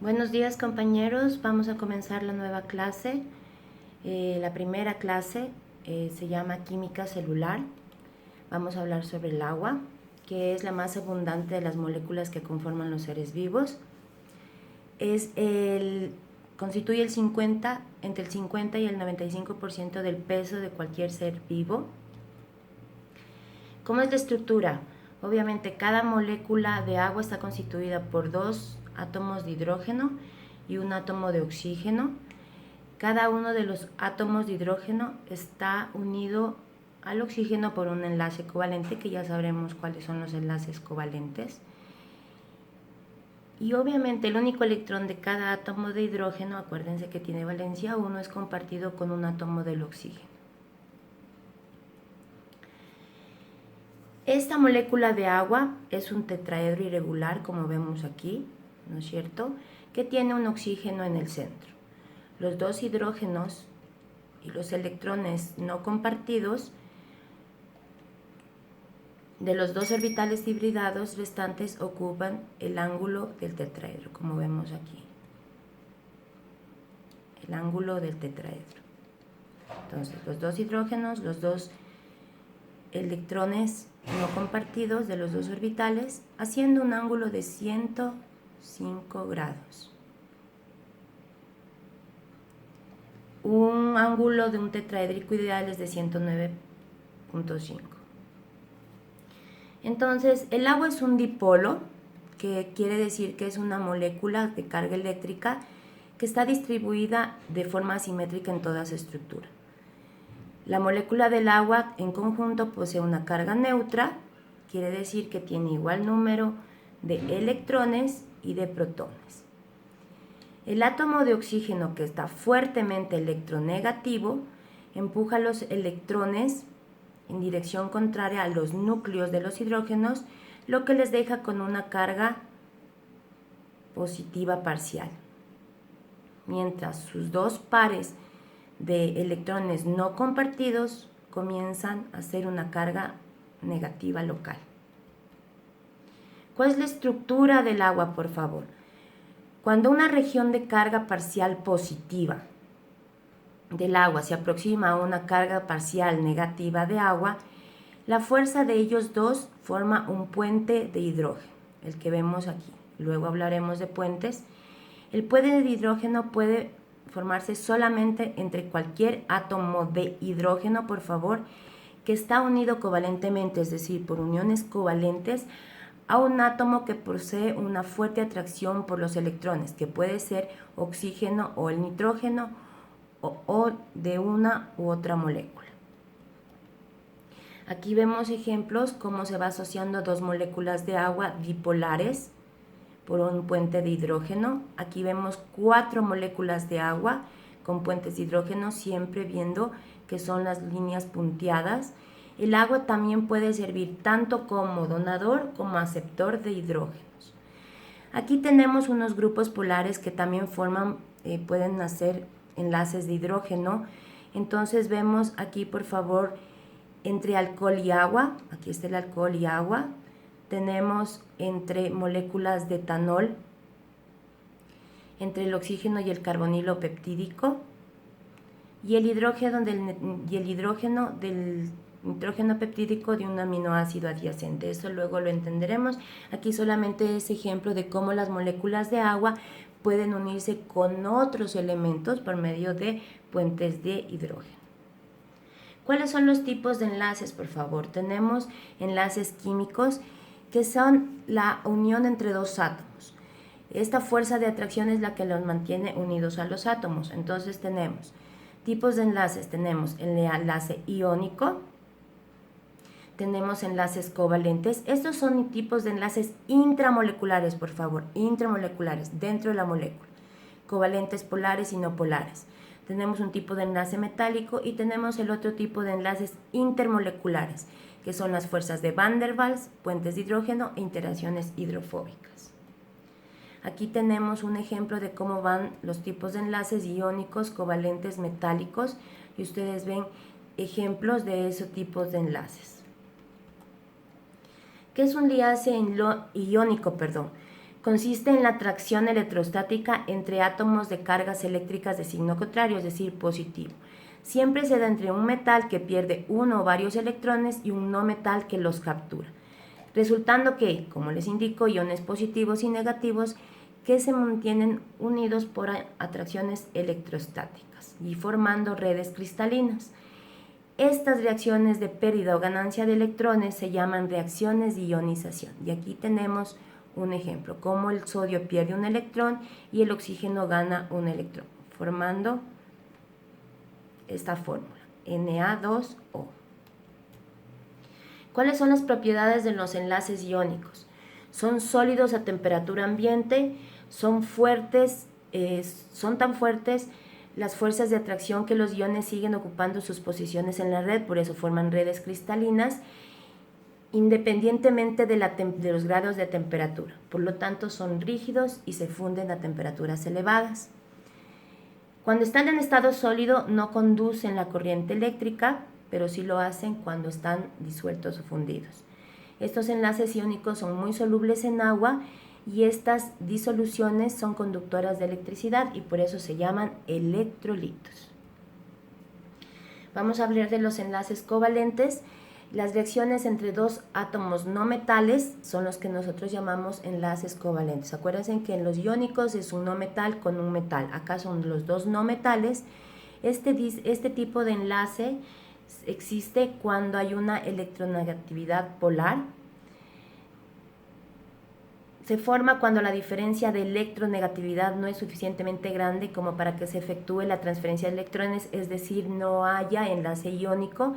Buenos días compañeros, vamos a comenzar la nueva clase. La primera clase se llama Química Celular. Vamos a hablar sobre el agua, que es la más abundante de las moléculas que conforman los seres vivos. Constituye entre el 50 y el 95% del peso de cualquier ser vivo. ¿Cómo es la estructura? Obviamente cada molécula de agua está constituida por dos átomos de hidrógeno y un átomo de oxígeno. Cada uno de los átomos de hidrógeno está unido al oxígeno por un enlace covalente, que ya sabremos cuáles son los enlaces covalentes. Y obviamente el único electrón de cada átomo de hidrógeno, acuérdense que tiene valencia 1, es compartido con un átomo del oxígeno. Esta molécula de agua es un tetraedro irregular, como vemos aquí, ¿no es cierto?, que tiene un oxígeno en el centro. Los dos hidrógenos y los electrones no compartidos de los dos orbitales hibridados restantes ocupan el ángulo del tetraedro, como vemos aquí. El ángulo del tetraedro. Entonces, los dos hidrógenos, los dos electrones no compartidos de los dos orbitales, haciendo un ángulo de 105 grados. Un ángulo de un tetraédrico ideal es de 109.5. Entonces, el agua es un dipolo, que quiere decir que es una molécula de carga eléctrica que está distribuida de forma asimétrica en toda su estructura. La molécula del agua en conjunto posee una carga neutra, quiere decir que tiene igual número de electrones y de protones. El átomo de oxígeno, que está fuertemente electronegativo, empuja los electrones en dirección contraria a los núcleos de los hidrógenos, lo que les deja con una carga positiva parcial. Mientras sus dos pares de electrones no compartidos comienzan a hacer una carga negativa local. ¿Cuál es la estructura del agua, por favor? Cuando una región de carga parcial positiva del agua se aproxima a una carga parcial negativa de agua, la fuerza de ellos dos forma un puente de hidrógeno, el que vemos aquí. Luego hablaremos de puentes. El puente de hidrógeno puede formarse solamente entre cualquier átomo de hidrógeno, por favor, que está unido covalentemente, es decir, por uniones covalentes, a un átomo que posee una fuerte atracción por los electrones, que puede ser oxígeno o el nitrógeno o de una u otra molécula. Aquí vemos ejemplos cómo se va asociando dos moléculas de agua dipolares por un puente de hidrógeno. Aquí vemos 4 moléculas de agua con puentes de hidrógeno, siempre viendo que son las líneas punteadas. El agua también puede servir tanto como donador como aceptor de hidrógenos. Aquí tenemos unos grupos polares que también pueden hacer enlaces de hidrógeno. Entonces vemos aquí, por favor, entre alcohol y agua, aquí está el alcohol y agua. Tenemos entre moléculas de etanol, entre el oxígeno y el carbonilo peptídico, y el hidrógeno del nitrógeno peptídico de un aminoácido adyacente. Eso luego lo entenderemos. Aquí solamente es ejemplo de cómo las moléculas de agua pueden unirse con otros elementos por medio de puentes de hidrógeno. ¿Cuáles son los tipos de enlaces, por favor? Tenemos enlaces químicos, que son la unión entre dos átomos. Esta fuerza de atracción es la que los mantiene unidos a los átomos. Entonces tenemos tipos de enlaces, tenemos el enlace iónico, tenemos enlaces covalentes. Estos son tipos de enlaces intramoleculares, por favor, intramoleculares, dentro de la molécula, covalentes polares y no polares. Tenemos un tipo de enlace metálico y tenemos el otro tipo de enlaces intermoleculares, que son las fuerzas de Van der Waals, puentes de hidrógeno e interacciones hidrofóbicas. Aquí tenemos un ejemplo de cómo van los tipos de enlaces iónicos, covalentes, metálicos, y ustedes ven ejemplos de esos tipos de enlaces. ¿Qué es un enlace iónico? Consiste en la atracción electrostática entre átomos de cargas eléctricas de signo contrario, es decir, positivo. Siempre se da entre un metal que pierde uno o varios electrones y un no metal que los captura, resultando que, como les indico, iones positivos y negativos que se mantienen unidos por atracciones electrostáticas y formando redes cristalinas. Estas reacciones de pérdida o ganancia de electrones se llaman reacciones de ionización. Y aquí tenemos un ejemplo, cómo el sodio pierde un electrón y el oxígeno gana un electrón, formando esta fórmula, Na2O. ¿Cuáles son las propiedades de los enlaces iónicos? Son sólidos a temperatura ambiente, son fuertes, son tan fuertes las fuerzas de atracción que los iones siguen ocupando sus posiciones en la red, por eso forman redes cristalinas, independientemente de los grados de temperatura. Por lo tanto, son rígidos y se funden a temperaturas elevadas. Cuando están en estado sólido no conducen la corriente eléctrica, pero sí lo hacen cuando están disueltos o fundidos. Estos enlaces iónicos son muy solubles en agua y estas disoluciones son conductoras de electricidad y por eso se llaman electrolitos. Vamos a hablar de los enlaces covalentes. Las reacciones entre dos átomos no metales son los que nosotros llamamos enlaces covalentes. Acuérdense que en los iónicos es un no metal con un metal. Acá son los dos no metales. Este tipo de enlace existe cuando hay una electronegatividad polar. Se forma cuando la diferencia de electronegatividad no es suficientemente grande como para que se efectúe la transferencia de electrones, es decir, no haya enlace iónico.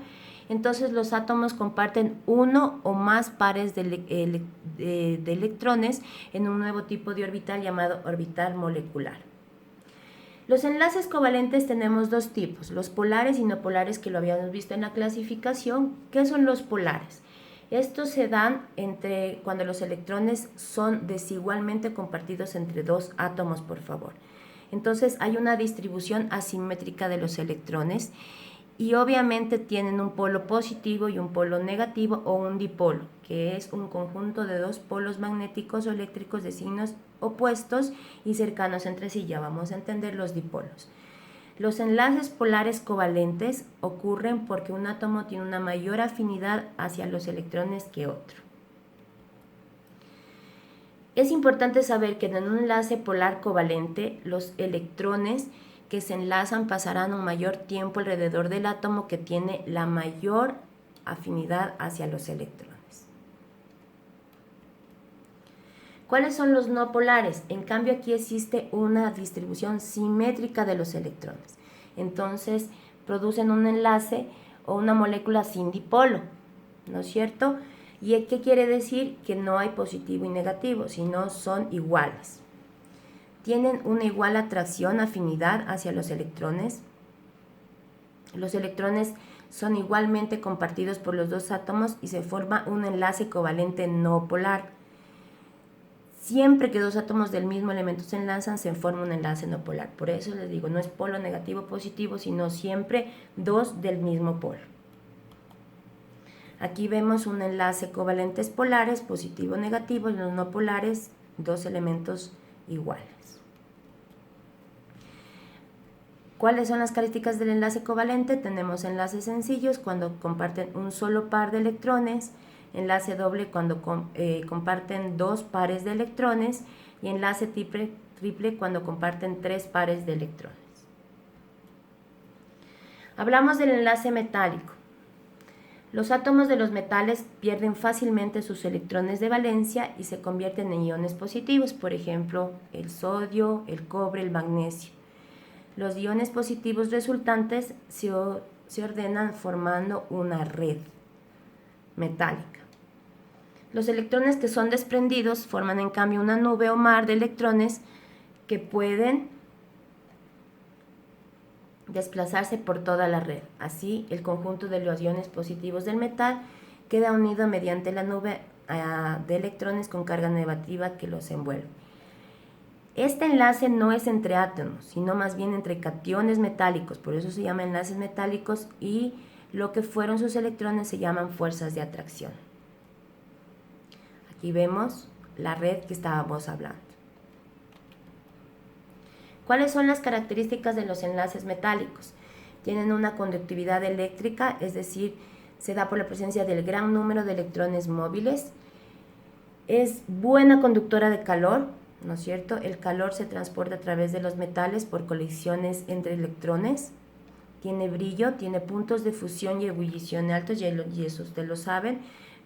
Entonces los átomos comparten uno o más pares de electrones en un nuevo tipo de orbital llamado orbital molecular. Los enlaces covalentes tenemos dos tipos, los polares y no polares, que lo habíamos visto en la clasificación. ¿Qué son los polares? Estos se dan cuando los electrones son desigualmente compartidos entre dos átomos, por favor. Entonces hay una distribución asimétrica de los electrones y obviamente tienen un polo positivo y un polo negativo o un dipolo, que es un conjunto de dos polos magnéticos o eléctricos de signos opuestos y cercanos entre sí. Ya vamos a entender los dipolos. Los enlaces polares covalentes ocurren porque un átomo tiene una mayor afinidad hacia los electrones que otro. Es importante saber que en un enlace polar covalente los electrones que se enlazan pasarán un mayor tiempo alrededor del átomo que tiene la mayor afinidad hacia los electrones. ¿Cuáles son los no polares? En cambio, aquí existe una distribución simétrica de los electrones. Entonces, producen un enlace o una molécula sin dipolo, ¿no es cierto? ¿Y qué quiere decir? Que no hay positivo y negativo, sino son iguales. Tienen una igual atracción, afinidad hacia los electrones. Los electrones son igualmente compartidos por los dos átomos y se forma un enlace covalente no polar. Siempre que dos átomos del mismo elemento se enlazan, se forma un enlace no polar. Por eso les digo, no es polo negativo positivo, sino siempre dos del mismo polo. Aquí vemos un enlace covalentes polares, positivo negativo, y los no polares, dos elementos iguales. ¿Cuáles son las características del enlace covalente? Tenemos enlaces sencillos cuando comparten un solo par de electrones, enlace doble cuando comparten dos pares de electrones y enlace triple cuando comparten tres pares de electrones. Hablamos del enlace metálico. Los átomos de los metales pierden fácilmente sus electrones de valencia y se convierten en iones positivos, por ejemplo, el sodio, el cobre, el magnesio. Los iones positivos resultantes se ordenan formando una red metálica. Los electrones que son desprendidos forman en cambio una nube o mar de electrones que pueden desplazarse por toda la red. Así, el conjunto de los iones positivos del metal queda unido mediante la nube de electrones con carga negativa que los envuelve. Este enlace no es entre átomos, sino más bien entre cationes metálicos, por eso se llaman enlaces metálicos, y lo que fueron sus electrones se llaman fuerzas de atracción. Aquí vemos la red que estábamos hablando. ¿Cuáles son las características de los enlaces metálicos? Tienen una conductividad eléctrica, es decir, se da por la presencia del gran número de electrones móviles. Es buena conductora de calor, ¿no es cierto? El calor se transporta a través de los metales por colisiones entre electrones. Tiene brillo, tiene puntos de fusión y ebullición altos, y eso ustedes lo saben.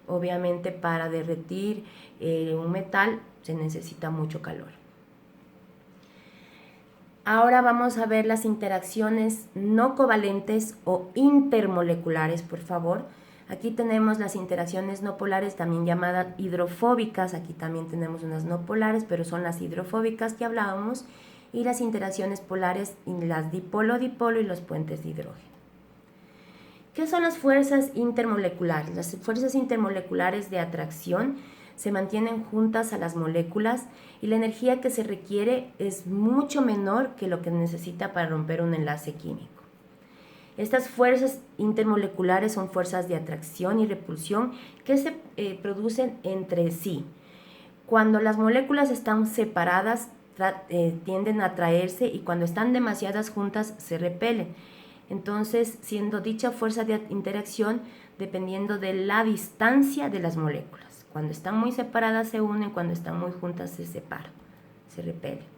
Obviamente para derretir un metal se necesita mucho calor. Ahora vamos a ver las interacciones no covalentes o intermoleculares, por favor. Aquí tenemos las interacciones no polares, también llamadas hidrofóbicas. Aquí también tenemos unas no polares, pero son las hidrofóbicas que hablábamos. Y las interacciones polares, las dipolo-dipolo y los puentes de hidrógeno. ¿Qué son las fuerzas intermoleculares? Las fuerzas intermoleculares de atracción se mantienen juntas a las moléculas y la energía que se requiere es mucho menor que lo que necesita para romper un enlace químico. Estas fuerzas intermoleculares son fuerzas de atracción y repulsión que se producen entre sí. Cuando las moléculas están separadas, tienden a atraerse, y cuando están demasiadas juntas se repelen. Entonces, siendo dicha fuerza de interacción dependiendo de la distancia de las moléculas. Cuando están muy separadas se unen, cuando están muy juntas se separan, se repelen.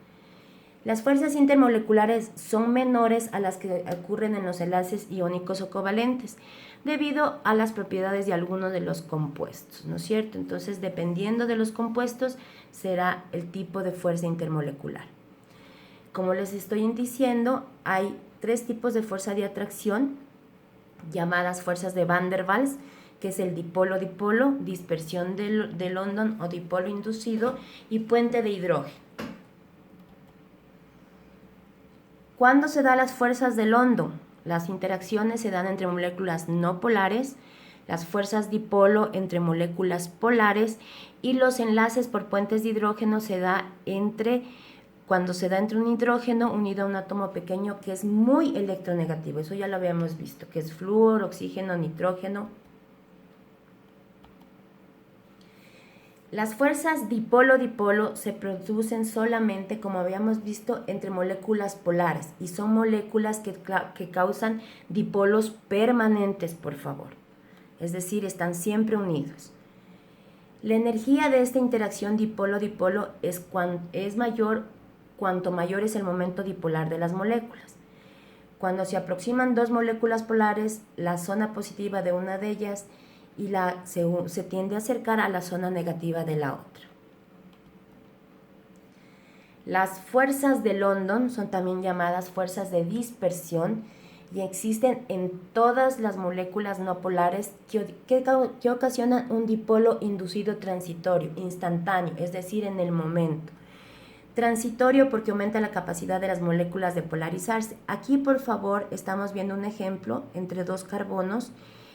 Las fuerzas intermoleculares son menores a las que ocurren en los enlaces iónicos o covalentes, debido a las propiedades de algunos de los compuestos, ¿no es cierto? Entonces, dependiendo de los compuestos, será el tipo de fuerza intermolecular. Como les estoy diciendo, hay 3 tipos de fuerza de atracción, llamadas fuerzas de Van der Waals, que es el dipolo-dipolo, dispersión de London o dipolo inducido, y puente de hidrógeno. ¿Cuándo se dan las fuerzas de London? Las interacciones se dan entre moléculas no polares, las fuerzas dipolo entre moléculas polares, y los enlaces por puentes de hidrógeno cuando se da entre un hidrógeno unido a un átomo pequeño que es muy electronegativo. Eso ya lo habíamos visto, que es flúor, oxígeno, nitrógeno. Las fuerzas dipolo-dipolo se producen solamente, como habíamos visto, entre moléculas polares, y son moléculas que causan dipolos permanentes, por favor. Es decir, están siempre unidos. La energía de esta interacción dipolo-dipolo es mayor cuanto mayor es el momento dipolar de las moléculas. Cuando se aproximan 2 moléculas polares, la zona positiva de una de ellas se tiende a acercar a la zona negativa de la otra. Las fuerzas de London son también llamadas fuerzas de dispersión y existen en todas las moléculas no polares que ocasionan un dipolo inducido transitorio, instantáneo, es decir, en el momento. Transitorio porque aumenta la capacidad de las moléculas de polarizarse. Aquí, por favor, estamos viendo un ejemplo entre 2 carbonos.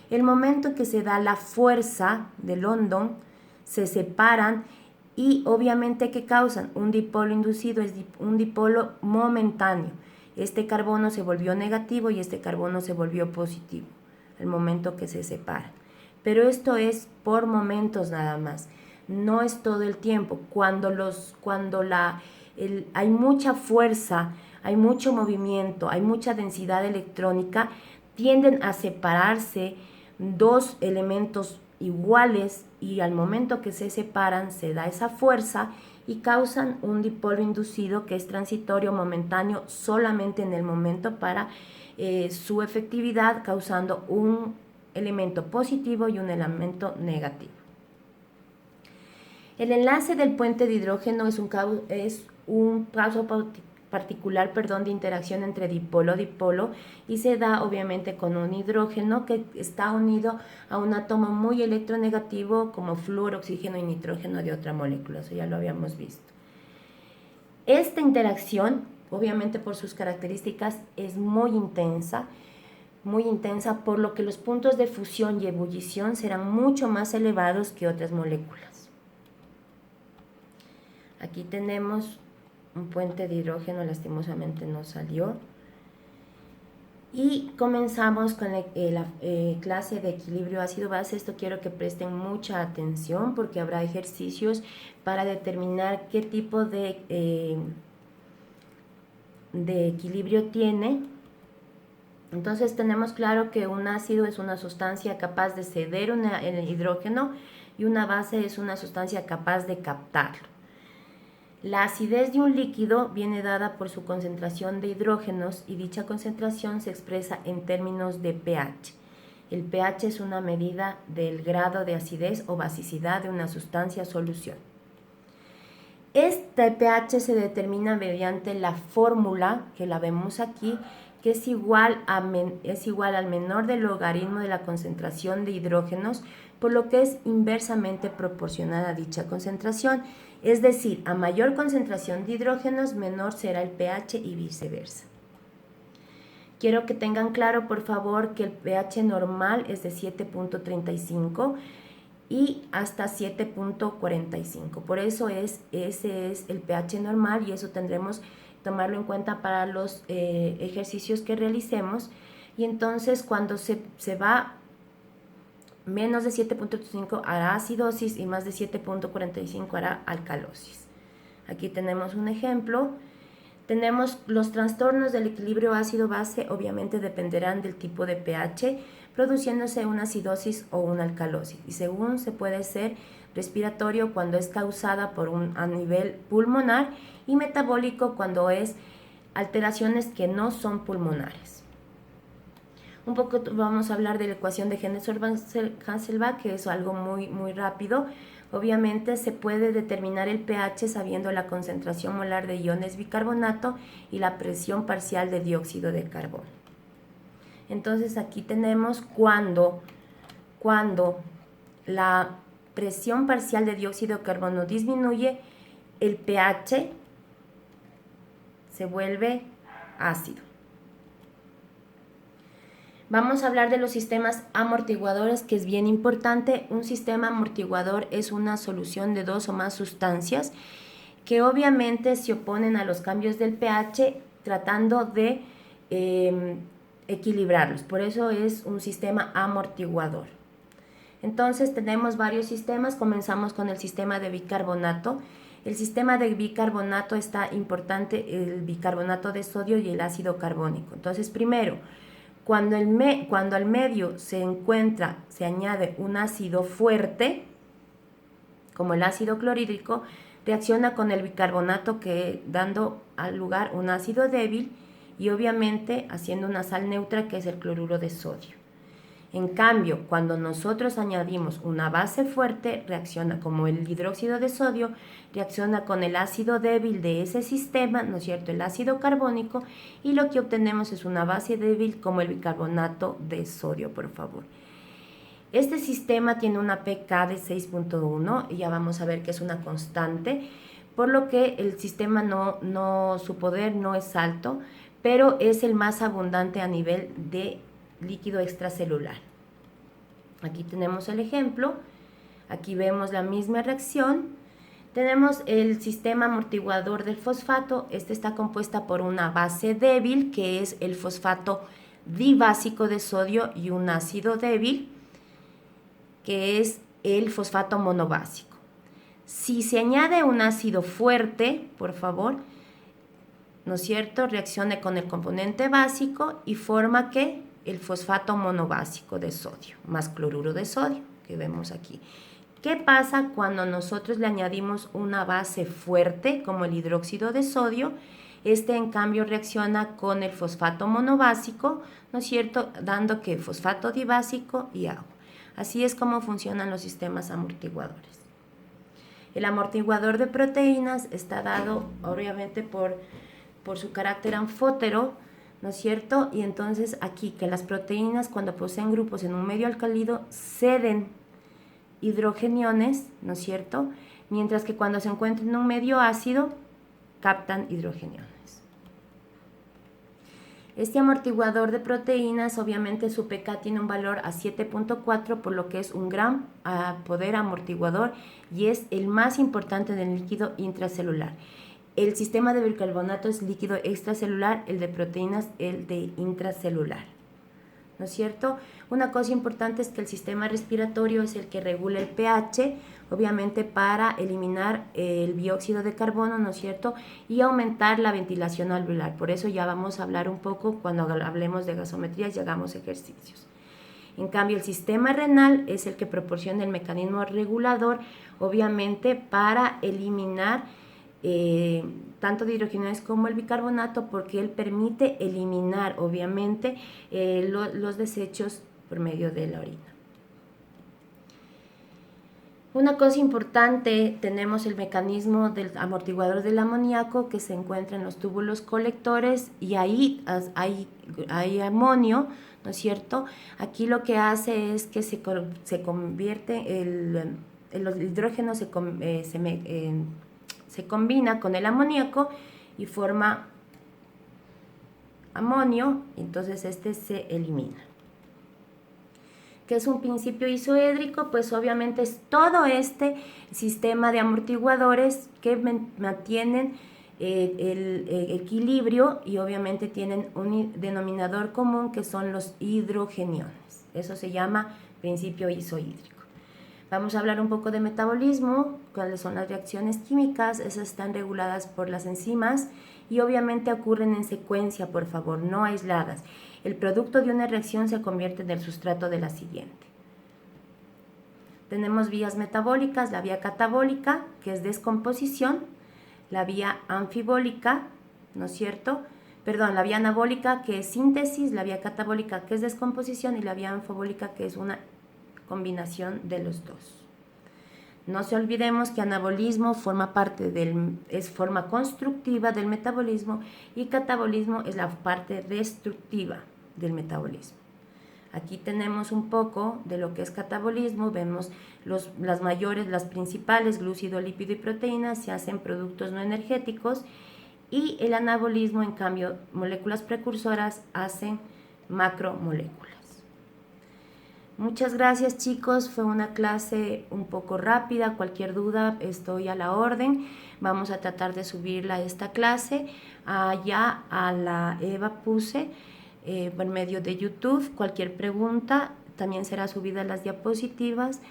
El momento en que se da la fuerza de London, se separan y obviamente ¿qué causan? Un dipolo inducido es un dipolo momentáneo. Este carbono se volvió negativo y este carbono se volvió positivo al momento que se separan. Pero esto es por momentos nada más, no es todo el tiempo. Cuando hay mucha fuerza, hay mucho movimiento, hay mucha densidad electrónica, tienden a separarse 2 elementos iguales, y al momento que se separan se da esa fuerza y causan un dipolo inducido que es transitorio, momentáneo, solamente en el momento para su efectividad, causando un elemento positivo y un elemento negativo. El enlace del puente de hidrógeno es un caso particular de interacción entre dipolo-dipolo, y se da obviamente con un hidrógeno que está unido a un átomo muy electronegativo como flúor, oxígeno y nitrógeno de otra molécula. Eso ya lo habíamos visto. Esta interacción, obviamente por sus características, es muy intensa, por lo que los puntos de fusión y ebullición serán mucho más elevados que otras moléculas. Aquí tenemos un puente de hidrógeno, lastimosamente no salió. Y comenzamos con la clase de equilibrio ácido-base. Esto quiero que presten mucha atención porque habrá ejercicios para determinar qué tipo de equilibrio tiene. Entonces tenemos claro que un ácido es una sustancia capaz de ceder el hidrógeno y una base es una sustancia capaz de captarlo. La acidez de un líquido viene dada por su concentración de hidrógenos y dicha concentración se expresa en términos de pH. El pH es una medida del grado de acidez o basicidad de una sustancia o solución. Este pH se determina mediante la fórmula que la vemos aquí, que es igual al menor del logaritmo de la concentración de hidrógenos, por lo que es inversamente proporcional a dicha concentración. Es decir, a mayor concentración de hidrógenos, menor será el pH y viceversa. Quiero que tengan claro, por favor, que el pH normal es de 7.35 y hasta 7.45. Por eso ese es el pH normal y eso tendremos que tomarlo en cuenta para los ejercicios que realicemos. Y entonces cuando se va menos de 7.5 hará acidosis y más de 7.45 hará alcalosis. Aquí tenemos un ejemplo. Tenemos los trastornos del equilibrio ácido-base, obviamente dependerán del tipo de pH, produciéndose una acidosis o una alcalosis. Y según se puede ser respiratorio cuando es causada a nivel pulmonar y metabólico cuando es alteraciones que no son pulmonares. Un poco vamos a hablar de la ecuación de Henderson-Hasselbalch, que es algo muy rápido. Obviamente se puede determinar el pH sabiendo la concentración molar de iones bicarbonato y la presión parcial de dióxido de carbono. Entonces aquí tenemos cuando la presión parcial de dióxido de carbono disminuye, el pH se vuelve ácido. Vamos a hablar de los sistemas amortiguadores, que es bien importante. Un sistema amortiguador es una solución de dos o más sustancias que obviamente se oponen a los cambios del pH tratando de equilibrarlos. Por eso es un sistema amortiguador. Entonces tenemos varios sistemas. Comenzamos con el sistema de bicarbonato. El sistema de bicarbonato está importante, el bicarbonato de sodio y el ácido carbónico. Entonces primero, cuando al medio se añade un ácido fuerte, como el ácido clorhídrico, reacciona con el bicarbonato dando al lugar un ácido débil y obviamente haciendo una sal neutra que es el cloruro de sodio. En cambio, cuando nosotros añadimos una base fuerte, reacciona como el hidróxido de sodio, reacciona con el ácido débil de ese sistema, ¿no es cierto?, el ácido carbónico, y lo que obtenemos es una base débil como el bicarbonato de sodio, por favor. Este sistema tiene una pK de 6.1 y ya vamos a ver que es una constante, por lo que el sistema su poder no es alto, pero es el más abundante a nivel de líquido extracelular. Aquí tenemos el ejemplo, aquí vemos la misma reacción. Tenemos el sistema amortiguador del fosfato. Este está compuesta por una base débil, que es el fosfato dibásico de sodio, y un ácido débil, que es el fosfato monobásico. Si se añade un ácido fuerte, por favor, ¿no es cierto?, reaccione con el componente básico y forma que el fosfato monobásico de sodio, más cloruro de sodio, que vemos aquí. ¿Qué pasa cuando nosotros le añadimos una base fuerte, como el hidróxido de sodio? Este, en cambio, reacciona con el fosfato monobásico, ¿no es cierto?, dando que fosfato dibásico y agua. Así es como funcionan los sistemas amortiguadores. El amortiguador de proteínas está dado, obviamente, por su carácter anfótero, ¿no es cierto? Y entonces aquí que las proteínas, cuando poseen grupos en un medio alcalino, ceden hidrogeniones, ¿no es cierto?, mientras que cuando se encuentran en un medio ácido, captan hidrogeniones. Este amortiguador de proteínas, obviamente su pK tiene un valor a 7.4, por lo que es un gran poder amortiguador y es el más importante del líquido intracelular. El sistema de bicarbonato es líquido extracelular, el de proteínas, el de intracelular. ¿No es cierto? Una cosa importante es que el sistema respiratorio es el que regula el pH, obviamente para eliminar el dióxido de carbono, ¿no es cierto? Y aumentar la ventilación alveolar. Por eso ya vamos a hablar un poco cuando hablemos de gasometrías y hagamos ejercicios. En cambio, el sistema renal es el que proporciona el mecanismo regulador, obviamente para eliminar tanto de hidrogenones como el bicarbonato, porque él permite eliminar obviamente los desechos por medio de la orina. Una cosa importante, tenemos el mecanismo del amortiguador del amoníaco que se encuentra en los túbulos colectores y ahí hay amonio, ¿no es cierto? Aquí lo que hace es que se convierte, el hidrógeno se combina con el amoníaco y forma amonio, entonces este se elimina. ¿Qué es un principio isoédrico? Pues obviamente es todo este sistema de amortiguadores que mantienen el equilibrio y obviamente tienen un denominador común que son los hidrogeniones. Eso se llama principio isohídrico. Vamos a hablar un poco de metabolismo, cuáles son las reacciones químicas, esas están reguladas por las enzimas y obviamente ocurren en secuencia, por favor, no aisladas. El producto de una reacción se convierte en el sustrato de la siguiente. Tenemos vías metabólicas, la vía catabólica, que es descomposición, la vía anfibólica, ¿no es cierto? Perdón, la vía anabólica, que es síntesis, la vía catabólica, que es descomposición, y la vía anfibólica, que es una combinación de los dos. No se olvidemos que anabolismo es forma constructiva del metabolismo y catabolismo es la parte destructiva del metabolismo. Aquí tenemos un poco de lo que es catabolismo, vemos las principales, glúcido, lípido y proteínas, se hacen productos no energéticos, y el anabolismo, en cambio, moléculas precursoras hacen macromoléculas. Muchas gracias, chicos, fue una clase un poco rápida, cualquier duda estoy a la orden. Vamos a tratar de subirla a esta clase allá a la Eva Puse por medio de YouTube. Cualquier pregunta también será subida las diapositivas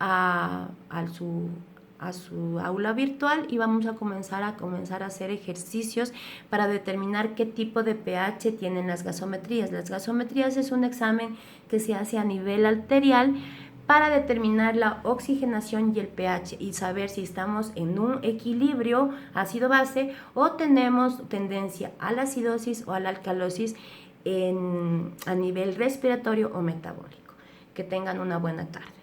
a su aula virtual y vamos a comenzar a hacer ejercicios para determinar qué tipo de pH tienen las gasometrías. Las gasometrías es un examen que se hace a nivel arterial para determinar la oxigenación y el pH y saber si estamos en un equilibrio ácido-base o tenemos tendencia a la acidosis o a la alcalosis a nivel respiratorio o metabólico. Que tengan una buena tarde.